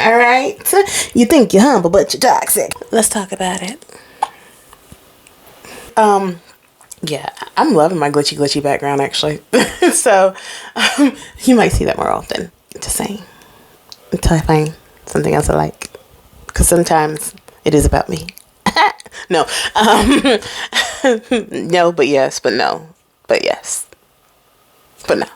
All right. You think you're humble, but you're toxic. Let's talk about it. Yeah, I'm loving my glitchy background, actually. So, you might see that more often. Just saying. Until I find something else I like. Because sometimes it is about me. No. No, but yes, but no. But yes. But no.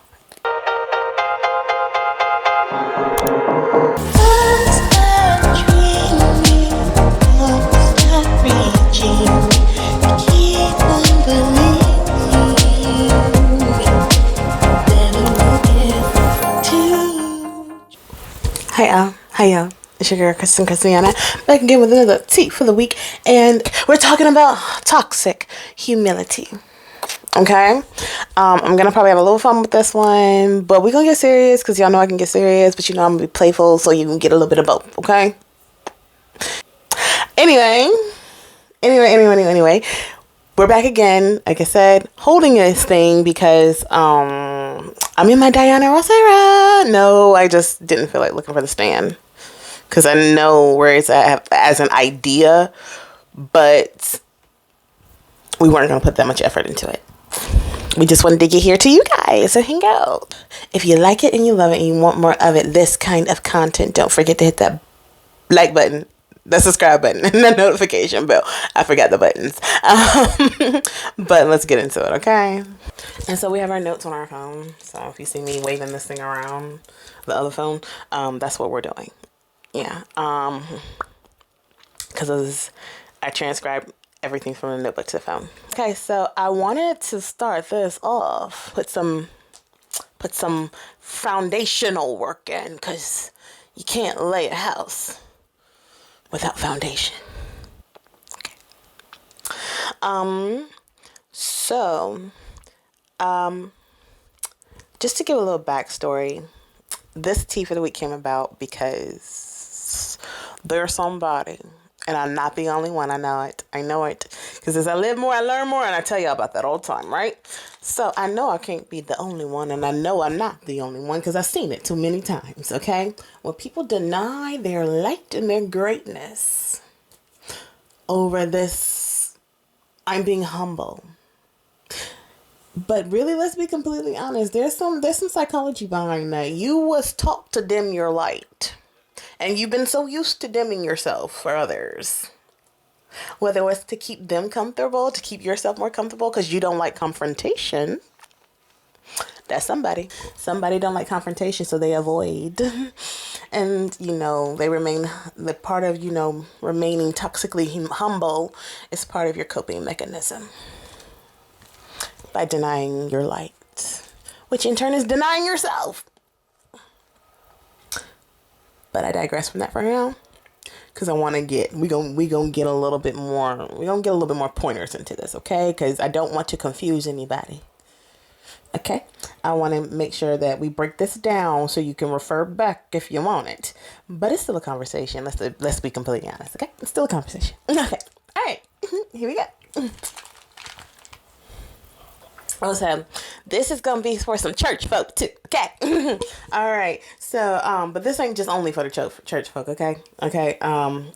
Hi y'all. It's your girl KrisTEAnna back again with another tea for the week, and we're talking about toxic humility. Okay, I'm gonna probably have a little fun with this one, but we're gonna get serious because y'all know I can get serious, but you know I'm gonna be playful, so you can get a little bit of both. Okay. Anyway, we're back again. Like I said, holding this thing because I'm in my Diana Ross era. No, I just didn't feel like looking for the stand because I know where it's at as an idea, but we weren't gonna put that much effort into it. We just wanted to get here to you guys and hang out. If you like it and you love it and you want more of it, this kind of content, don't forget to hit that like button, the subscribe button, and the notification bell. I forgot the buttons. But let's get into it, okay? And so we have our notes on our phone. So if you see me waving this thing around, the other phone, that's what we're doing. Yeah. Because I transcribed everything from the notebook to the phone. Okay, so I wanted to start this off, put some foundational work in, because you can't lay a house without foundation. Okay. Just to give a little backstory, this tea for the week came about because there's somebody, and I'm not the only one. I know it. Because as I live more, I learn more, and I tell y'all about that all the time, right? So I know I can't be the only one, and I know I'm not the only one because I've seen it too many times, okay? When people deny their light and their greatness over this, I'm being humble. But really, let's be completely honest. There's some psychology behind that. You was taught to dim your light. And you've been so used to dimming yourself for others. Whether it was to keep them comfortable, to keep yourself more comfortable because you don't like confrontation. That's somebody. Somebody don't like confrontation, so they avoid. And, they remain, the part of, remaining toxically humble is part of your coping mechanism. By denying your light, which in turn is denying yourself. But I digress from that for now, because I want to we gonna get a little bit more. We gonna get a little bit more pointers into this, okay? Because I don't want to confuse anybody. Okay, I want to make sure that we break this down so you can refer back if you want it. But it's still a conversation. Let's be completely honest. Okay, it's still a conversation. Okay, all right, here we go. So this is gonna be for some church folk too, okay? All right. So, but this ain't just only for the church folk, okay? Okay.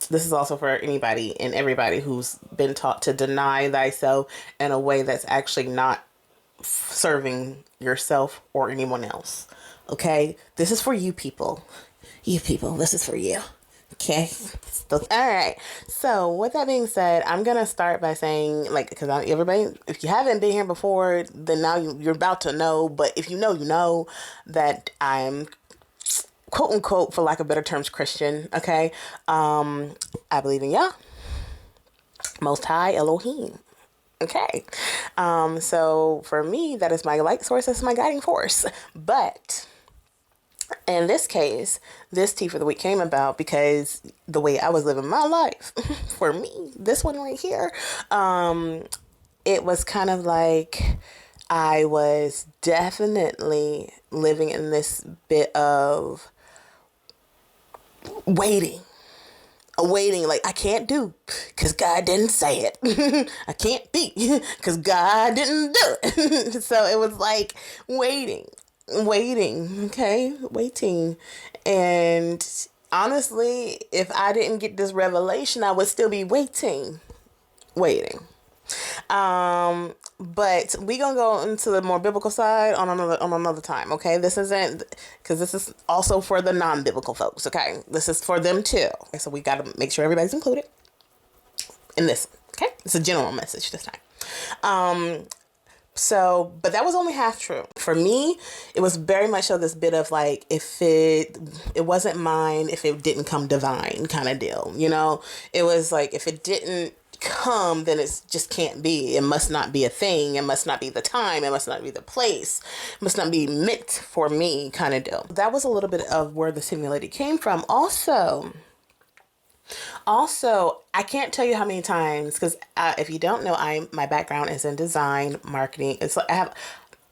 This is also for anybody and everybody who's been taught to deny thyself in a way that's actually not serving yourself or anyone else. Okay. This is for you people. You people. This is for you. Okay. All right. So with that being said, I'm going to start by saying, because everybody, if you haven't been here before, then now you're about to know. But if you know that I'm quote unquote, for lack of better terms, Christian. Okay. I believe in Yah, Most High, Elohim. Okay. So for me, that is my light source. That's my guiding force. But in this case, this tea for the week came about because the way I was living my life, for me, this one right here, it was kind of like I was definitely living in this bit of waiting, like I can't do because God didn't say it. I can't be because God didn't do it. So it was like waiting, okay, waiting. And honestly, if I didn't get this revelation, I would still be waiting. But we gonna go into the more biblical side on another time. Okay, this isn't, because this is also for the non-biblical folks. Okay, this is for them too. Okay, so we got to make sure everybody's included in this. Okay, it's a general message this time. So, but that was only half true. For me, it was very much so this bit of like, if it wasn't mine, if it didn't come divine kind of deal, you know? It was like, if it didn't come, then it just can't be. It must not be a thing. It must not be the time. It must not be the place. It must not be meant for me kind of deal. That was a little bit of where the humility came from. Also, I can't tell you how many times, because if you don't know, my background is in design, marketing. It's like I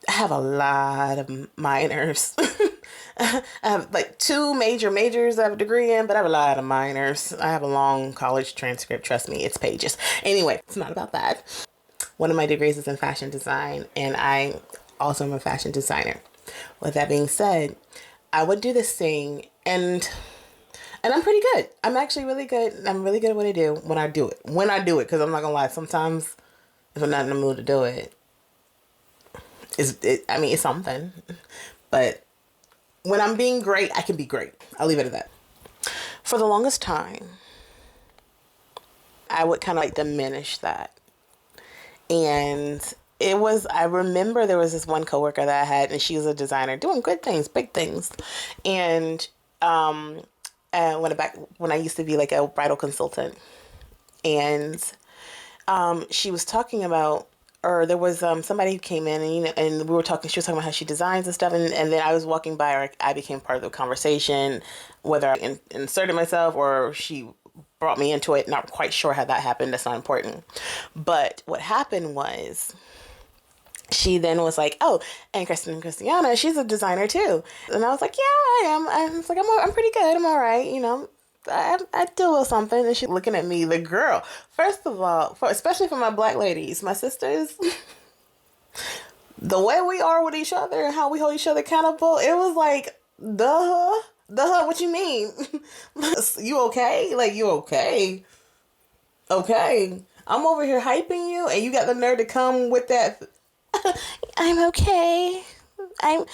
have a lot of minors. I have like 2 majors I have a degree in, but I have a lot of minors. I have a long college transcript. Trust me, it's pages. Anyway, it's not about that. One of my degrees is in fashion design, and I also am a fashion designer. With that being said, I would do this thing, and I'm pretty good. I'm actually really good. I'm really good at what I do when I do it. Because I'm not going to lie. Sometimes if I'm not in the mood to do it, it's something. But when I'm being great, I can be great. I'll leave it at that. For the longest time, I would kind of like diminish that. And I remember there was this one coworker that I had, and she was a designer doing good things, big things. And, when I used to be like a bridal consultant, and she was talking about, or there was somebody who came in, and and we were talking. She was talking about how she designs and stuff, and then I was walking by her. I became part of the conversation, whether I inserted myself or she brought me into it. Not quite sure how that happened. That's not important. But what happened was, she then was like, "Oh, and KrisTEAnna, she's a designer too." And I was like, "Yeah, I am." I was like, I'm pretty good. I'm all right. I do a little something." And she's looking at me, the girl. First of all, especially for my black ladies, my sisters, the way we are with each other and how we hold each other accountable, it was like, duh, what you mean? You okay? Like, you okay? Okay. I'm over here hyping you, and you got the nerve to come with that. I'm okay. I'm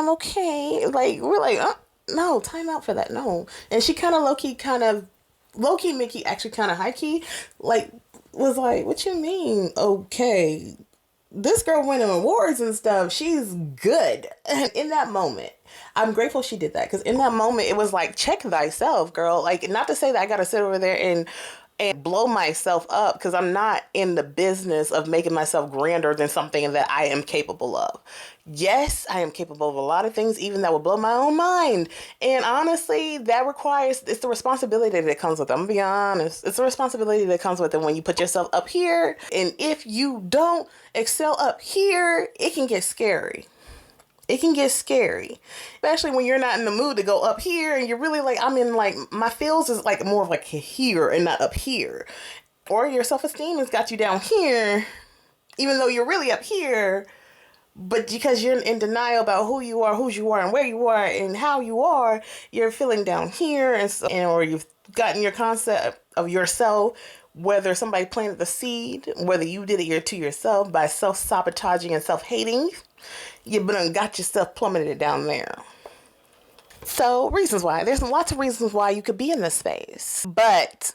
okay. Like, we're like, no, time out for that. No. And she kind of low-key, Mickey, actually kind of high-key, like, was like, what you mean? Okay. This girl winning awards and stuff. She's good. And in that moment, I'm grateful she did that, because in that moment, it was like, check thyself, girl. Like, not to say that I got to sit over there and blow myself up, because I'm not in the business of making myself grander than something that I am capable of. Yes, I am capable of a lot of things, even that will blow my own mind. And honestly, it's the responsibility that comes with it. I'm gonna be honest. It's the responsibility that comes with it when you put yourself up here. And if you don't excel up here, it can get scary. It can get scary, especially when you're not in the mood to go up here and you're really like, I'm in like, my feels is like more of like here and not up here. Or your self-esteem has got you down here, even though you're really up here, but because you're in denial about who you are, and where you are, and how you are, you're feeling down here, or you've gotten your concept of yourself, whether somebody planted the seed, whether you did it to yourself by self-sabotaging and self-hating, you got yourself plummeted down there. So, reasons why. There's lots of reasons why you could be in this space. But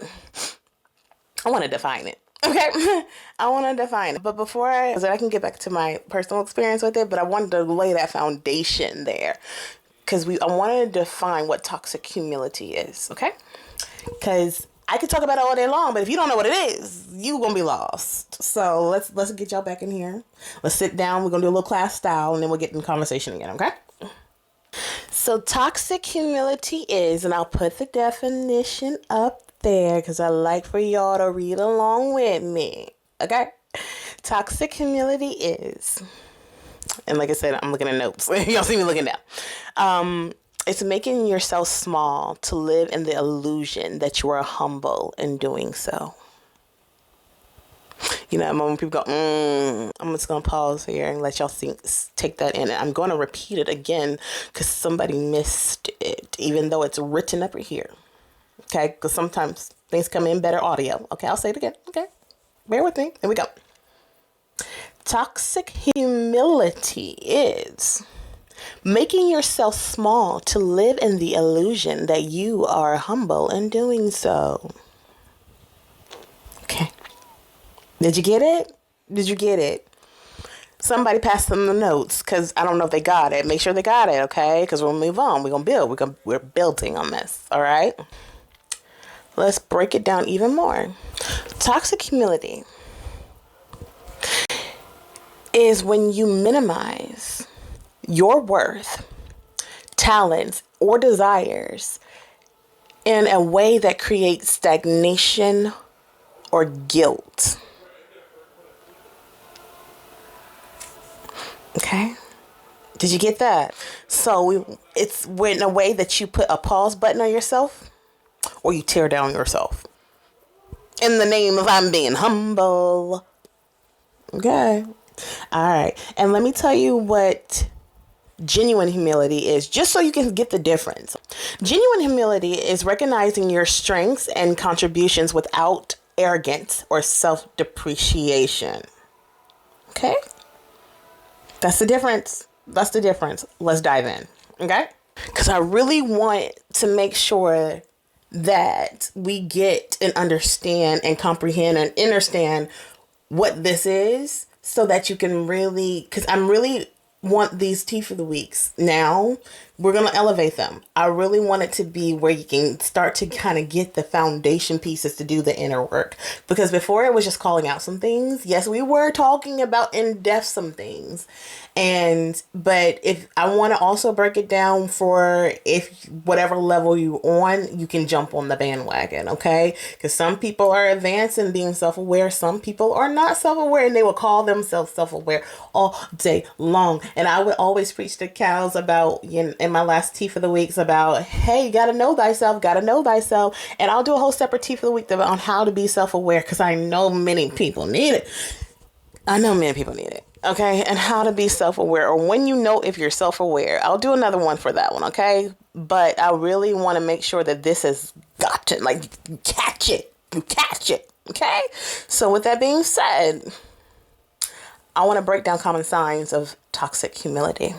I want to define it. Okay? I want to define it. But before I can get back to my personal experience with it, but I wanted to lay that foundation there. Because I wanted to define what toxic humility is. Okay? Because I could talk about it all day long, but if you don't know what it is, you're going to be lost. So let's get y'all back in here. Let's sit down. We're going to do a little class style, and then we'll get in conversation again, okay? So toxic humility is, and I'll put the definition up there because I like for y'all to read along with me, okay? Toxic humility is, and like I said, I'm looking at notes. Y'all see me looking down. It's making yourself small to live in the illusion that you are humble in doing so. You know, that moment people go, I'm just going to pause here and let y'all take that in. And I'm going to repeat it again because somebody missed it, even though it's written up here. Okay, because sometimes things come in better audio. Okay, I'll say it again. Okay, bear with me. Here we go. Toxic humility is making yourself small to live in the illusion that you are humble in doing so. Okay. Did you get it? Did you get it? Somebody pass them the notes because I don't know if they got it. Make sure they got it, okay? Because we'll move on. We're going to build. We're building on this, all right? Let's break it down even more. Toxic humility is when you minimize your worth, talents, or desires in a way that creates stagnation or guilt. Okay? Did you get that? So it's in a way that you put a pause button on yourself or you tear down yourself. In the name of I'm being humble. Okay. All right. And let me tell you what genuine humility is, just so you can get the difference. Genuine humility is recognizing your strengths and contributions without arrogance or self-depreciation. Okay? That's the difference. That's the difference. Let's dive in. Okay? Because I really want to make sure that we get and understand and comprehend and understand what this is so that you can really, because I'm really want these tea for the weeks. Now we're going to elevate them. I really want it to be where you can start to kind of get the foundation pieces to do the inner work. Because before it was just calling out some things. Yes, we were talking about in depth some things. But if I want to also break it down for if whatever level you on, you can jump on the bandwagon. Okay. Because some people are advanced in being self-aware. Some people are not self-aware and they will call themselves self-aware all day long. And I would always preach to cows about, in my last tea for the weeks about, hey, you got to know thyself, got to know thyself. And I'll do a whole separate tea for the week on how to be self-aware because I know many people need it. Okay. And how to be self-aware or when you know if you're self-aware. I'll do another one for that one. Okay. But I really want to make sure that this has got to, like, you catch it. Okay. So with that being said, I want to break down common signs of toxic humility.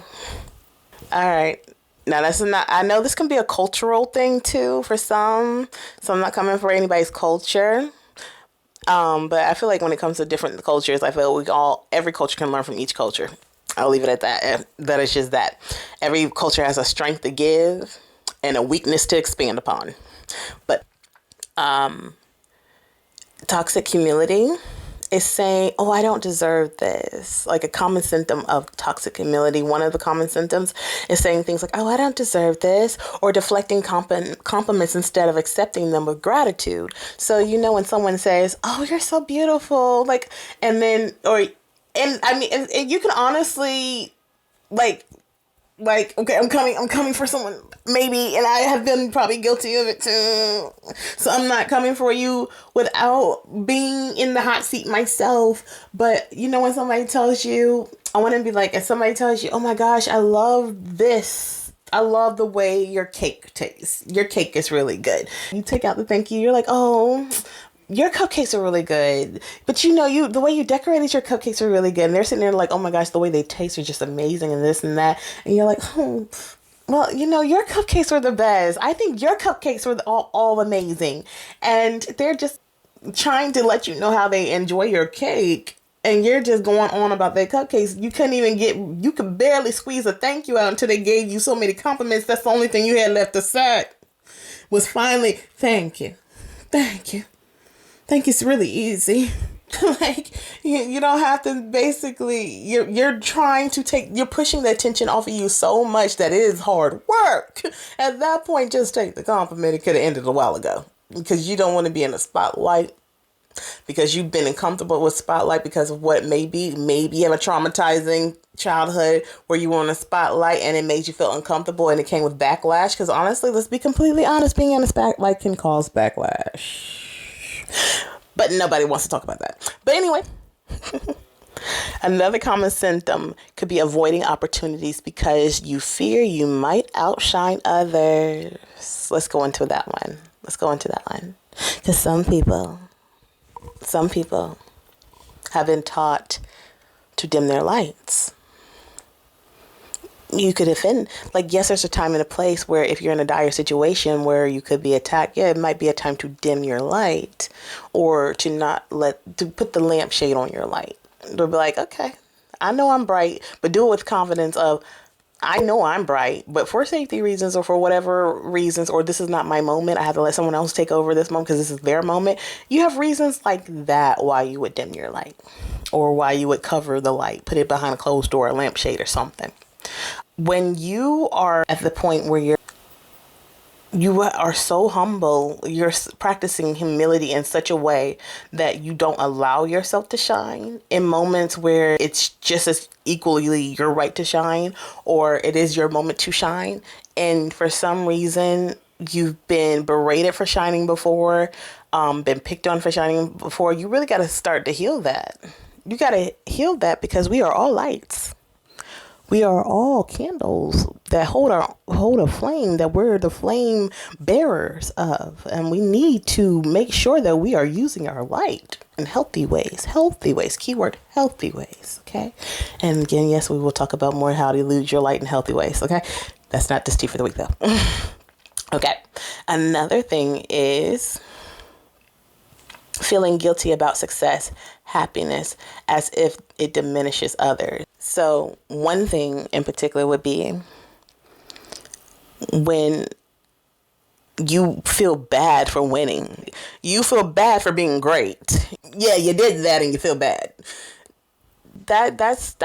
All right. Now, I know this can be a cultural thing too for some. So I'm not coming for anybody's culture. But I feel like when it comes to different cultures, I feel every culture can learn from each culture. I'll leave it at that. That is just that. Every culture has a strength to give and a weakness to expand upon. But, toxic humility is saying, oh, I don't deserve this. Like a common symptom of toxic humility. One of the common symptoms is saying things like, oh, I don't deserve this, or deflecting compliments instead of accepting them with gratitude. So, when someone says, oh, you're so beautiful, and you can honestly, okay, I'm coming for someone, maybe, and I have been probably guilty of it too. So I'm not coming for you without being in the hot seat myself. But when somebody tells you, I want to be like, if somebody tells you, oh my gosh, I love this. I love the way your cake tastes. Your cake is really good. You take out the thank you. You're like, oh, your cupcakes are really good. But the way you decorated your cupcakes are really good. And they're sitting there like, oh my gosh, the way they taste are just amazing and this and that. And you're like, oh, well, your cupcakes were the best. I think your cupcakes were all amazing. And they're just trying to let you know how they enjoy your cake. And you're just going on about their cupcakes. You could barely squeeze a thank you out until they gave you so many compliments. That's the only thing you had left to say was finally, thank you. Thank you. Think it's really easy. You don't have to basically, you're pushing the attention off of you so much that it is hard work. At that point, just take the compliment. It could have ended a while ago because you don't want to be in the spotlight because you've been uncomfortable with spotlight because of what maybe you have a traumatizing childhood where you were in a spotlight and it made you feel uncomfortable and it came with backlash. Because honestly, let's be completely honest, being in a spotlight can cause backlash. But nobody wants to talk about that. But anyway, Another common symptom could be avoiding opportunities because you fear you might outshine others. Let's go into that one. Let's go into that one. Because some people have been taught to dim their lights. You could offend, like, yes, there's a time and a place where if you're in a dire situation where you could be attacked, yeah, it might be a time to dim your light or to put the lampshade on your light. They'll be like, okay, I know I'm bright, but do it with confidence of, I know I'm bright, but for safety reasons or for whatever reasons, or this is not my moment, I have to let someone else take over this moment because this is their moment. You have reasons like that why you would dim your light or why you would cover the light, put it behind a closed door, a lampshade or something. When you are at the point where you are so humble, you're practicing humility in such a way that you don't allow yourself to shine in moments where it's just as equally your right to shine or it is your moment to shine. And for some reason, you've been berated for shining before, been picked on for shining before. You really got to start to heal that. You got to heal that because we are all lights. We are all candles that hold a flame that we're the flame bearers of, and we need to make sure that we are using our light in healthy ways. Healthy ways. Keyword: healthy ways. Okay. And again, yes, we will talk about more how to use your light in healthy ways. Okay. That's not this tea for the week though. Okay. Another thing is feeling guilty about success, happiness, as if it diminishes others. So one thing in particular would be when you feel bad for winning. You feel bad for being great. Yeah, you did that and you feel bad. That's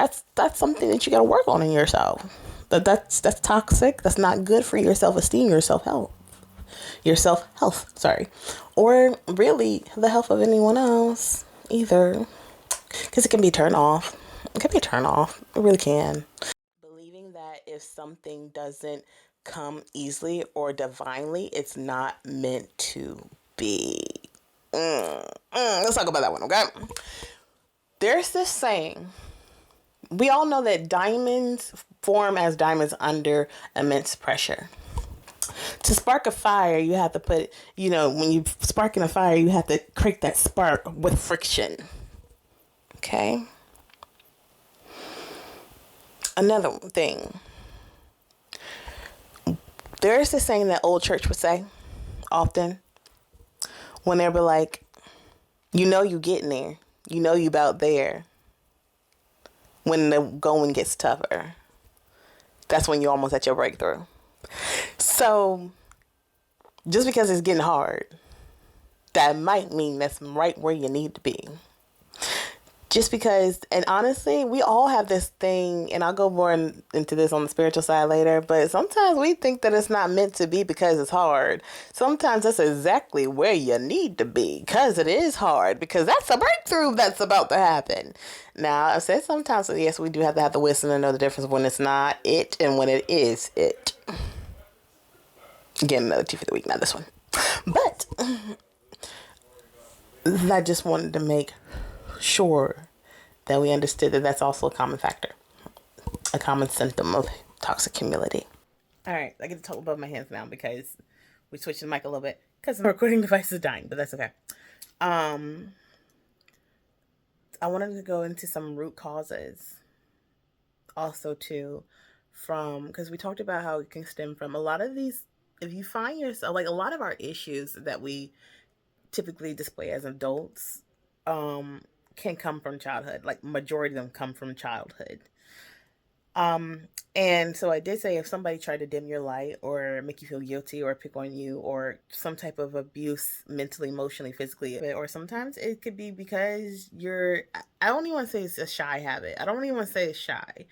something that you got to work on in yourself. That's toxic. That's not good for your self-esteem, your self-health, sorry. Or really the health of anyone else either. Because it can be turned off. It can be a turn off. It really can. Believing that if something doesn't come easily or divinely, it's not meant to be. Let's talk about that one, okay? There's this saying. We all know that diamonds form as diamonds under immense pressure. To spark a fire, you have to put, when you sparking a fire, you have to create that spark with friction. Okay? Another thing. There's this saying that old church would say often when they were like, you getting there. You about there. When the going gets tougher. That's when you're almost at your breakthrough. So, just because it's getting hard, that might mean that's right where you need to be. Just because, and honestly, we all have this thing, and I'll go more into this on the spiritual side later, but sometimes we think that it's not meant to be because it's hard. Sometimes that's exactly where you need to be because it is hard, because that's a breakthrough that's about to happen. Now, I said sometimes, yes, we do have to have the wisdom to know the difference when it's not it and when it is it. Again, another tea for the week, not this one. But I just wanted to make sure that we understood that that's also a common factor, a common symptom of toxic humility. All right, I get to talk above my hands now because we switched the mic a little bit because the recording device is dying, but that's okay. I wanted to go into some root causes also too, because we talked about how it can stem from a lot of these. If you find yourself, like, a lot of our issues that we typically display as adults can come from childhood. Like, majority of them come from childhood. And so I did say if somebody tried to dim your light or make you feel guilty or pick on you or some type of abuse mentally, emotionally, physically, or sometimes it could be because I don't even want to say it's a shy habit. I don't even want to say it's shy.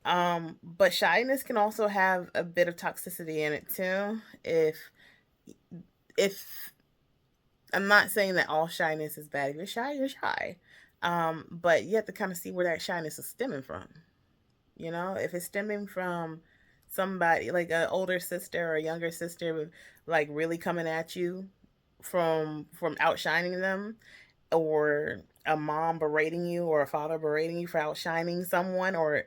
But shyness can also have a bit of toxicity in it too. If I'm not saying that all shyness is bad. If you're shy, you're shy. But you have to kind of see where that shyness is stemming from. If it's stemming from somebody like an older sister or a younger sister, like really coming at you from outshining them, or a mom berating you or a father berating you for outshining someone, or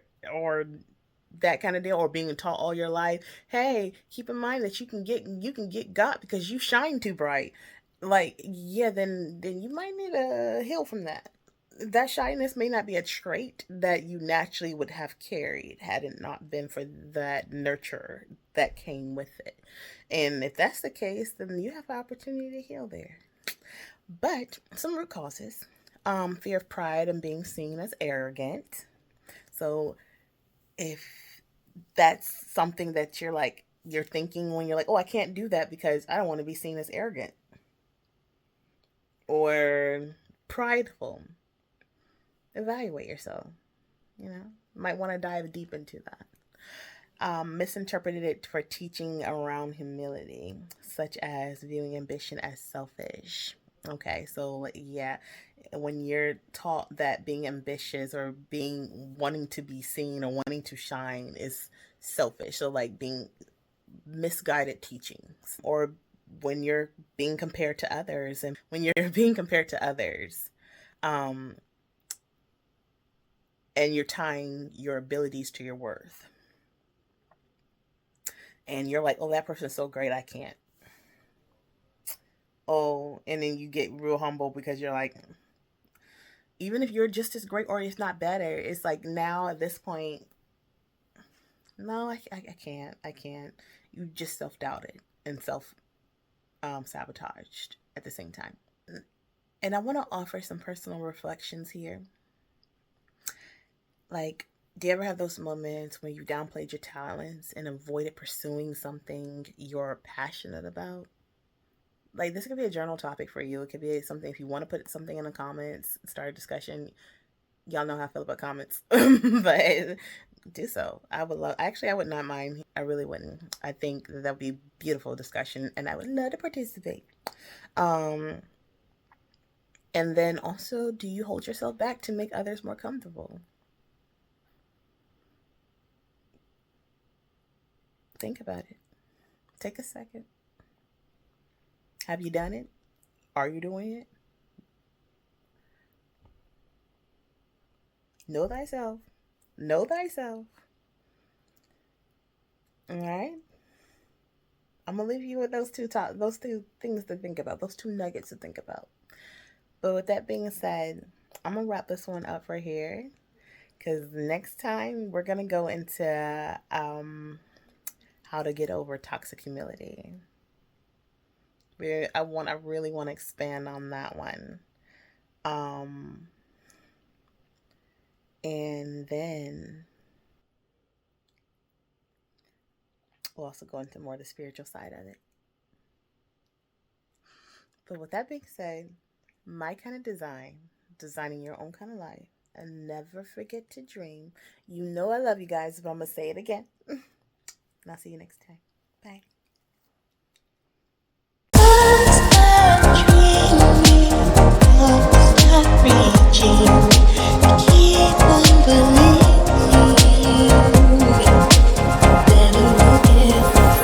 that kind of deal, or being taught all your life, hey, keep in mind that you can get got because you shine too bright. Like, yeah, then you might need to heal from that. That shyness may not be a trait that you naturally would have carried had it not been for that nurture that came with it. And if that's the case, then you have the opportunity to heal there. But some root causes: fear of pride and being seen as arrogant. So if that's something that you're thinking when you're like, oh, I can't do that because I don't want to be seen as arrogant or prideful, evaluate yourself. You know, might want to dive deep into that. Misinterpreted it for teaching around humility, such as viewing ambition as selfish. Okay, so yeah, when you're taught that being ambitious or being wanting to be seen or wanting to shine is selfish, so like being misguided teachings, or when you're being compared to others, and when you're being compared to others, um, and you're tying your abilities to your worth, and you're like, oh, that person's so great, I can't. Oh, and then you get real humble because you're like, even if you're just as great or if not better, it's like now at this point, no, I can't. I can't. You just self doubted and self sabotaged at the same time. And I want to offer some personal reflections here. Like, do you ever have those moments when you downplayed your talents and avoided pursuing something you're passionate about? Like, this could be a journal topic for you. It could be something, if you want to put something in the comments, start a discussion. Y'all know how I feel about comments, but do so. I would love, actually, I would not mind. I really wouldn't. I think that would be a beautiful discussion and I would love to participate. Um, and then also, do you hold yourself back to make others more comfortable? Think about it. Take a second. Have you done it? Are you doing it? Know thyself. Know thyself. All right. I'm gonna leave you with those two things to think about, those two nuggets to think about. But with that being said, I'm gonna wrap this one up right here because next time we're gonna go into how to get over toxic humility. I really want to expand on that one. Um, and then we'll also go into more the spiritual side of it. But with that being said, my kind of designing your own kind of life, and never forget to dream. You know I love you guys, but I'm gonna say it again. And I'll see you next time. Bye.